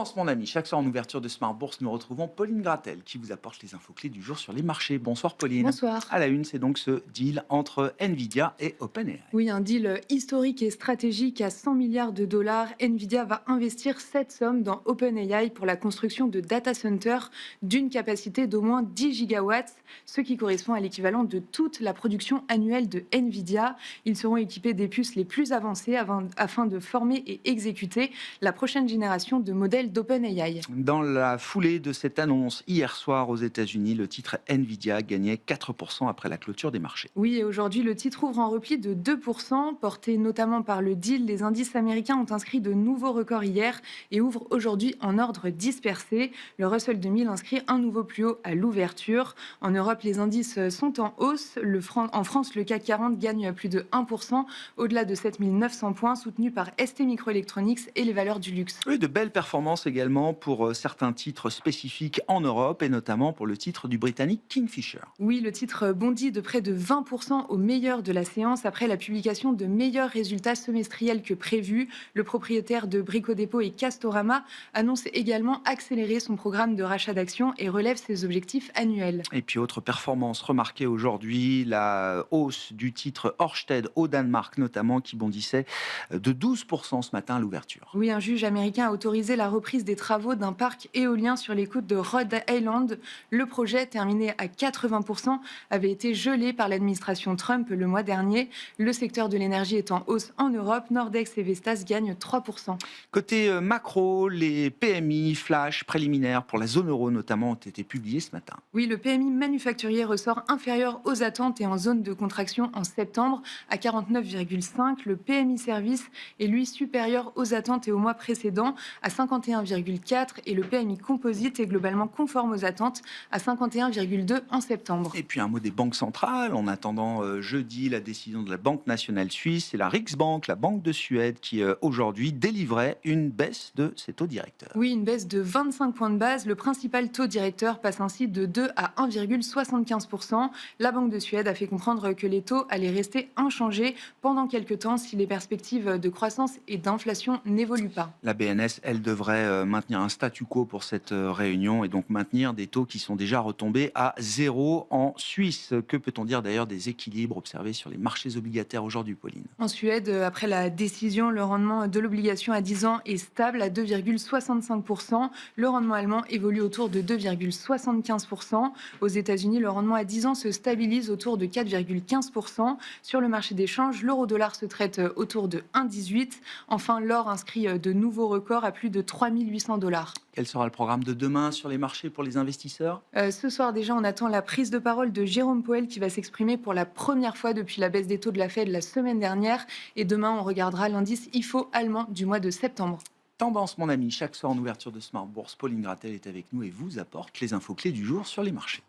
Tendance, mon ami. Chaque soir en ouverture de Smart Bourse, nous retrouvons Pauline Gratel qui vous apporte les infos clés du jour sur les marchés. Bonsoir Pauline. Bonsoir. À la une, c'est donc ce deal entre Nvidia et OpenAI. Oui, un deal historique et stratégique à 100 milliards de dollars. Nvidia va investir cette somme dans OpenAI pour la construction de data centers d'une capacité d'au moins 10 gigawatts, ce qui correspond à l'équivalent de toute la production annuelle de Nvidia. Ils seront équipés des puces les plus avancées afin de former et exécuter la prochaine génération de modèles d'OpenAI. Dans la foulée de cette annonce, hier soir aux États-Unis, le titre Nvidia gagnait 4% après la clôture des marchés. Oui, et aujourd'hui, le titre ouvre en repli de 2%, porté notamment par le deal. Les indices américains ont inscrit de nouveaux records hier et ouvrent aujourd'hui en ordre dispersé. Le Russell 2000 inscrit un nouveau plus haut à l'ouverture. En Europe, les indices sont en hausse. En France, le CAC 40 gagne plus de 1%, au-delà de 7 900 points, soutenu par ST Microelectronics et les valeurs du luxe. Oui, de belles performances également pour certains titres spécifiques en Europe et notamment pour le titre du britannique Kingfisher. Oui, le titre bondit de près de 20% au meilleur de la séance après la publication de meilleurs résultats semestriels que prévu. Le propriétaire de Brico Dépôt et Castorama annonce également accélérer son programme de rachat d'actions et relève ses objectifs annuels. Et puis autre performance remarquée aujourd'hui, la hausse du titre Ørsted au Danemark notamment qui bondissait de 12% ce matin à l'ouverture. Oui, un juge américain a autorisé la reprise des travaux d'un parc éolien sur les côtes de Rhode Island. Le projet, terminé à 80%, avait été gelé par l'administration Trump le mois dernier. Le secteur de l'énergie est en hausse en Europe. Nordex et Vestas gagnent 3%. Côté macro, les PMI flash préliminaires pour la zone euro notamment ont été publiés ce matin. Oui, le PMI manufacturier ressort inférieur aux attentes et en zone de contraction en septembre à 49,5. Le PMI service est lui supérieur aux attentes et au mois précédent à 51,4 et le PMI composite est globalement conforme aux attentes à 51,2 en septembre. Et puis un mot des banques centrales, en attendant jeudi la décision de la Banque nationale suisse et la Riksbank, la Banque de Suède, qui aujourd'hui délivrait une baisse de ses taux directeurs. Oui, une baisse de 25 points de base. Le principal taux directeur passe ainsi de 2 à 1,75%. La Banque de Suède a fait comprendre que les taux allaient rester inchangés pendant quelques temps si les perspectives de croissance et d'inflation n'évoluent pas. La BNS, elle, devrait maintenir un statu quo pour cette réunion et donc maintenir des taux qui sont déjà retombés à zéro en Suisse. Que peut-on dire d'ailleurs des équilibres observés sur les marchés obligataires aujourd'hui, Pauline? En Suède, après la décision, le rendement de l'obligation à 10 ans est stable à 2,65%. Le rendement allemand évolue autour de 2,75%. Aux États-Unis, le rendement à 10 ans se stabilise autour de 4,15%. Sur le marché des changes, l'euro-dollar se traite autour de 1,18. Enfin, l'or inscrit de nouveaux records à plus de 3 800 dollars. Quel sera le programme de demain sur les marchés pour les investisseurs? Ce soir déjà, on attend la prise de parole de Jérôme Powell qui va s'exprimer pour la première fois depuis la baisse des taux de la Fed la semaine dernière. Et demain, on regardera l'indice IFO allemand du mois de septembre. Tendance, mon ami, chaque soir en ouverture de Smart Bourse, Pauline Gratel est avec nous et vous apporte les infos clés du jour sur les marchés.